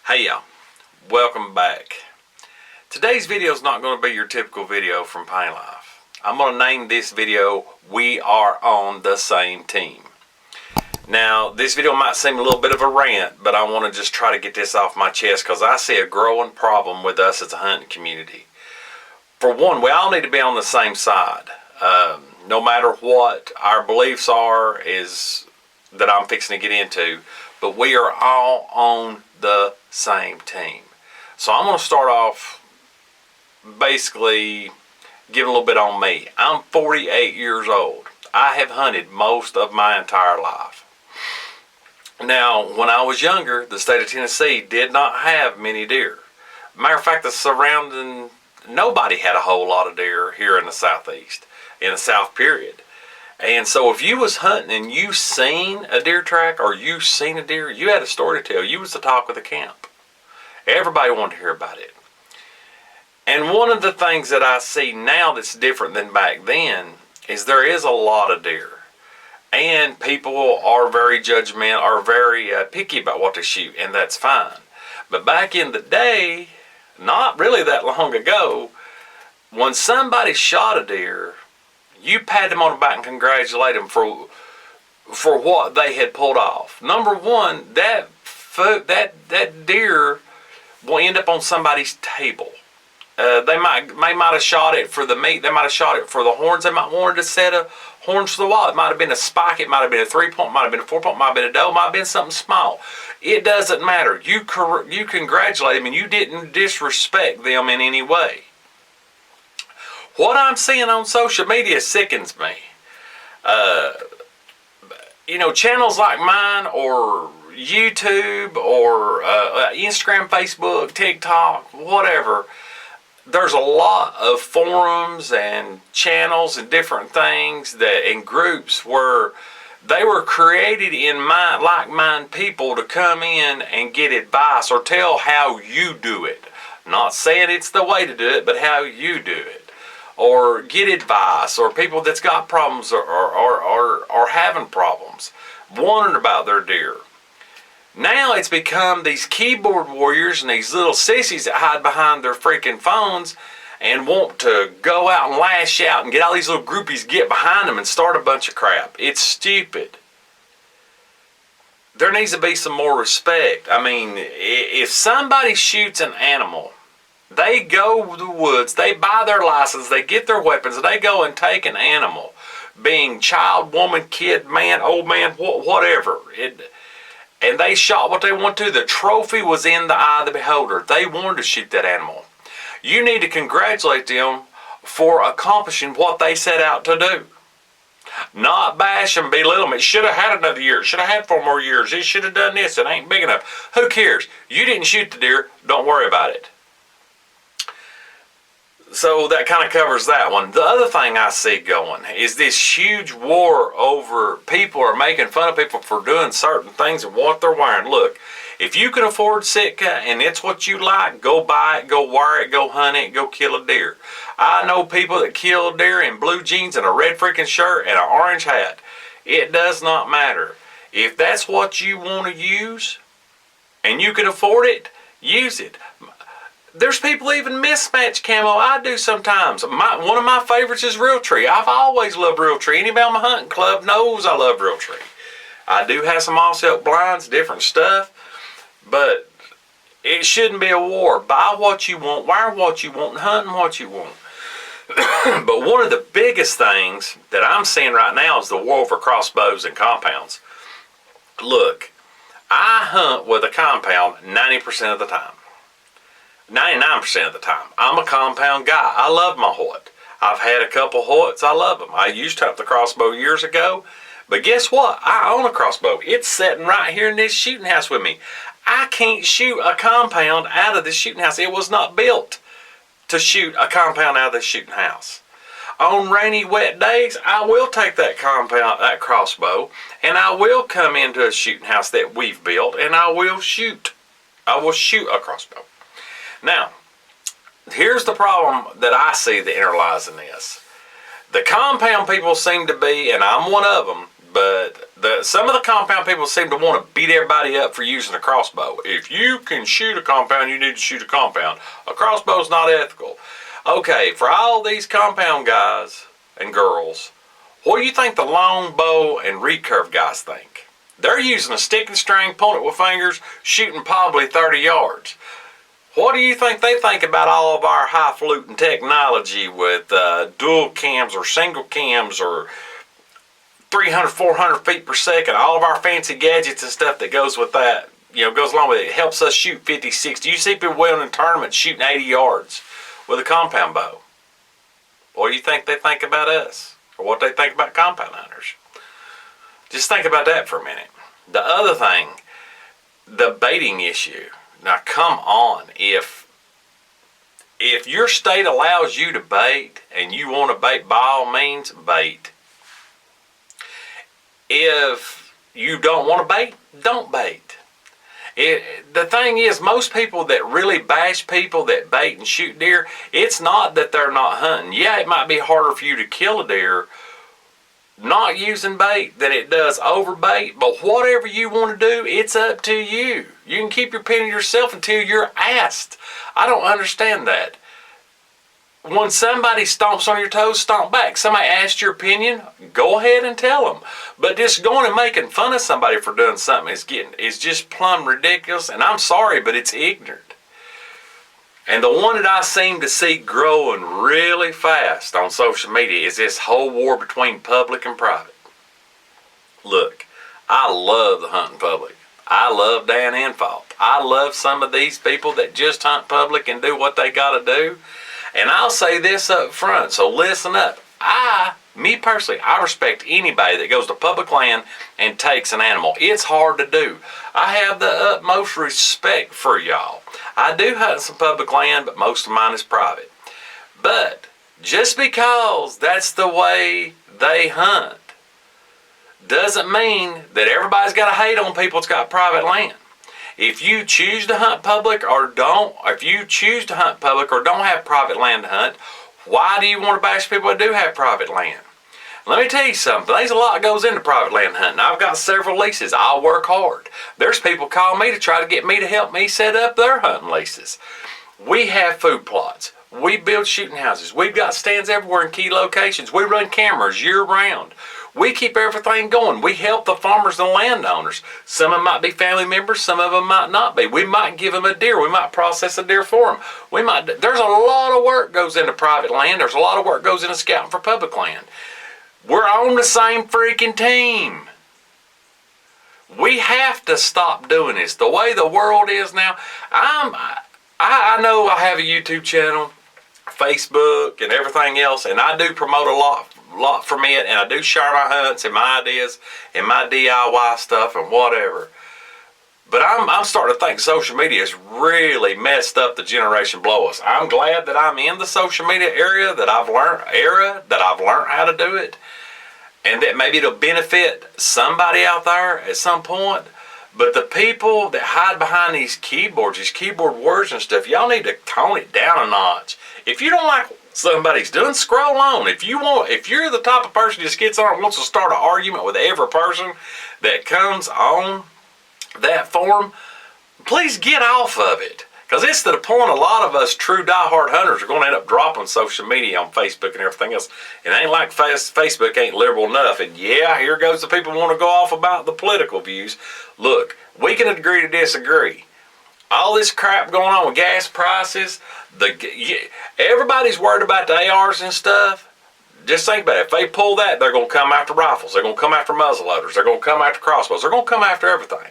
Hey y'all, welcome back. Today's video is not going to be your typical video from Pain Life. I'm going to name this video, We Are on the Same Team. Now, this video might seem a little bit of a rant, but I want to just try to get this off my chest because I see a growing problem with us as a hunting community. For one, we all need to be on the same side. No matter what our beliefs are is that I'm fixing to get into, but we are all on the same team. So I'm going to start off basically giving a little bit on me. I'm 48 years old. I have hunted most of my entire life. Now, when I was younger, the state of Tennessee did not have many deer. Matter of fact, the surrounding, nobody had a whole lot of deer here in the southeast, in the south period. And so if you was hunting and you seen a deer track or you seen a deer, you had a story to tell. You was the talk of the camp. Everybody wanted to hear about it. And one of the things that I see now that's different than back then is there is a lot of deer. And people are very judgmental, are very picky about what to shoot, and that's fine. But back in the day, not really that long ago, when somebody shot a deer, you pat them on the back and congratulate them for what they had pulled off. Number one, that deer will end up on somebody's table. They might have shot it for the meat. They might have shot it for the horns. They might want a set of horns for the wall. It might have been a spike. It might have been a 3-point. Might have been a 4-point. Might have been a doe. Might have been something small. It doesn't matter. You congratulate them and you didn't disrespect them in any way. What I'm seeing on social media sickens me. Channels like mine or YouTube or Instagram, Facebook, TikTok, whatever, there's a lot of forums and channels and different things and groups where they were created in like-minded people to come in and get advice or tell how you do it. Not saying it's the way to do it, but how you do it. Or get advice, or people that's got problems or having problems, wondering about their deer. Now it's become these keyboard warriors and these little sissies that hide behind their freaking phones and want to go out and lash out and get all these little groupies get behind them and start a bunch of crap. It's stupid. There needs to be some more respect. I mean, if somebody shoots an animal, they go to the woods, they buy their license, they get their weapons, and they go and take an animal, being child, woman, kid, man, old man, whatever. And they shot what they want to. The trophy was in the eye of the beholder. They wanted to shoot that animal. You need to congratulate them for accomplishing what they set out to do. Not bash and belittle them. It should have had another year. It should have had 4 more years. It should have done this. It ain't big enough. Who cares? You didn't shoot the deer. Don't worry about it. So that kind of covers that one. The other thing I see going is this huge war over people are making fun of people for doing certain things and what they're wearing. Look, if you can afford Sitka and it's what you like, go buy it, go wear it, go hunt it, go kill a deer. I know people that kill deer in blue jeans and a red freaking shirt and an orange hat. It does not matter. If that's what you want to use and you can afford it, use it. There's people even mismatch camo. I do sometimes. One of my favorites is Realtree. I've always loved Realtree. Anybody on my hunting club knows I love Realtree. I do have some all-silk blinds, different stuff, but it shouldn't be a war. Buy what you want, wear what you want, and hunt what you want. But one of the biggest things that I'm seeing right now is the war for crossbows and compounds. Look, I hunt with a compound 90% of the time. 99% of the time. I'm a compound guy. I love my Hoyt. I've had a couple Hoyts. I love them. I used to hunt the crossbow years ago. But guess what? I own a crossbow. It's sitting right here in this shooting house with me. I can't shoot a compound out of this shooting house. It was not built to shoot a compound out of this shooting house. On rainy, wet days, I will take that crossbow, and I will come into a shooting house that we've built, and I will shoot. I will shoot a crossbow. Now, here's the problem that I see that underlies in this. The compound people seem to be, and I'm one of them, But some of the compound people seem to want to beat everybody up for using a crossbow. If you can shoot a compound, you need to shoot a compound. A crossbow is not ethical. Okay, for all these compound guys and girls, what do you think the long bow and recurve guys think? They're using a stick and string, pulling it with fingers, shooting probably 30 yards. What do you think they think about all of our highfalutin technology with dual cams or single cams or 300, 400 feet per second, all of our fancy gadgets and stuff that goes with that, goes along with it. It helps us shoot 50, 60. You see people winning in tournaments shooting 80 yards with a compound bow. What do you think they think about us? Or what they think about compound hunters? Just think about that for a minute. The other thing, the baiting issue. Now come on, if your state allows you to bait and you want to bait, by all means, bait. If you don't want to bait, don't bait. The thing is, most people that really bash people that bait and shoot deer, it's not that they're not hunting. Yeah, it might be harder for you to kill a deer not using bait than it does over bait, but whatever you want to do, it's up to you. You can keep your opinion to yourself until you're asked. I don't understand that. When somebody stomps on your toes, stomp back. Somebody asks your opinion, go ahead and tell them. But just going and making fun of somebody for doing something is just plumb ridiculous, and I'm sorry, but it's ignorant. And the one that I seem to see growing really fast on social media is this whole war between public and private. Look, I love the hunting public. I love Dan Infalt. I love some of these people that just hunt public and do what they got to do. And I'll say this up front, so listen up. Me personally, I respect anybody that goes to public land and takes an animal. It's hard to do. I have the utmost respect for y'all. I do hunt some public land, but most of mine is private. But just because that's the way they hunt doesn't mean that everybody's got to hate on people that's got private land. If you choose to hunt public or don't have private land to hunt, why do you want to bash people that do have private land? Let me tell you something. There's a lot that goes into private land hunting. I've got several leases. I'll work hard. There's people call me to try to get me to help me set up their hunting leases. We have food plots. We build shooting houses. We've got stands everywhere in key locations. We run cameras year round. We keep everything going. We help the farmers and landowners. Some of them might be family members. Some of them might not be. We might give them a deer. We might process a deer for them. There's a lot of work goes into private land. There's a lot of work goes into scouting for public land. We're on the same freaking team. We have to stop doing this. The way the world is now, I know I have a YouTube channel, Facebook, and everything else, and I do promote a lot from it, and I do share my hunts and my ideas and my DIY stuff and whatever. But I'm starting to think social media has really messed up the generation below us. I'm glad that I'm in the social media area that I've learned how to do it, and that maybe it'll benefit somebody out there at some point. But the people that hide behind these keyboards, these keyboard words and stuff, y'all need to tone it down a notch. If you don't like what somebody's doing, scroll on. If you're the type of person that just gets on and wants to start an argument with every person that comes on that forum, please get off of it. Because it's to the point a lot of us true diehard hunters are going to end up dropping social media on Facebook and everything else. It ain't like Facebook ain't liberal enough. And yeah, here goes the people who want to go off about the political views. Look, we can agree to disagree. All this crap going on with gas prices, everybody's worried about the ARs and stuff. Just think about it. If they pull that, they're going to come after rifles. They're going to come after muzzleloaders. They're going to come after crossbows. They're going to come after everything.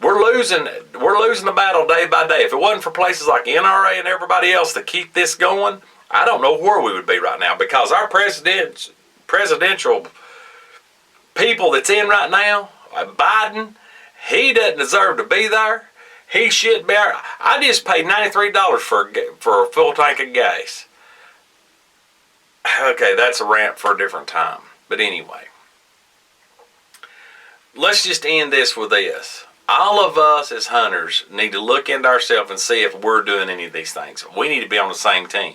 We're losing the battle day by day. If it wasn't for places like NRA and everybody else to keep this going, I don't know where we would be right now, because our presidential people that's in right now, Biden, he doesn't deserve to be there. He should be. I just paid $93 for a full tank of gas. Okay, that's a rant for a different time. But anyway, let's just end this with this. All of us as hunters need to look into ourselves and see if we're doing any of these things. We need to be on the same team.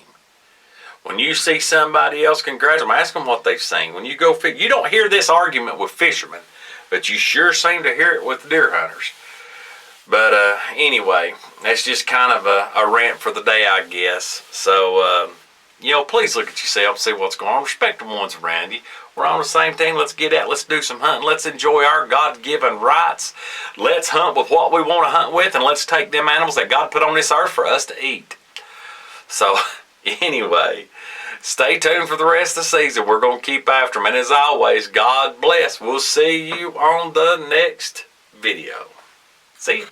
When you see somebody else congratulate them, ask them what they've seen. When you go, you don't hear this argument with fishermen, but you sure seem to hear it with deer hunters. But anyway, that's just kind of a rant for the day, I guess. So, please look at yourself, see what's going on. Respect the ones around you. We're on the same team. Let's get out. Let's do some hunting. Let's enjoy our God-given rights. Let's hunt with what we want to hunt with, and let's take them animals that God put on this earth for us to eat. So, anyway, stay tuned for the rest of the season. We're going to keep after them. And as always, God bless. We'll see you on the next video. See you.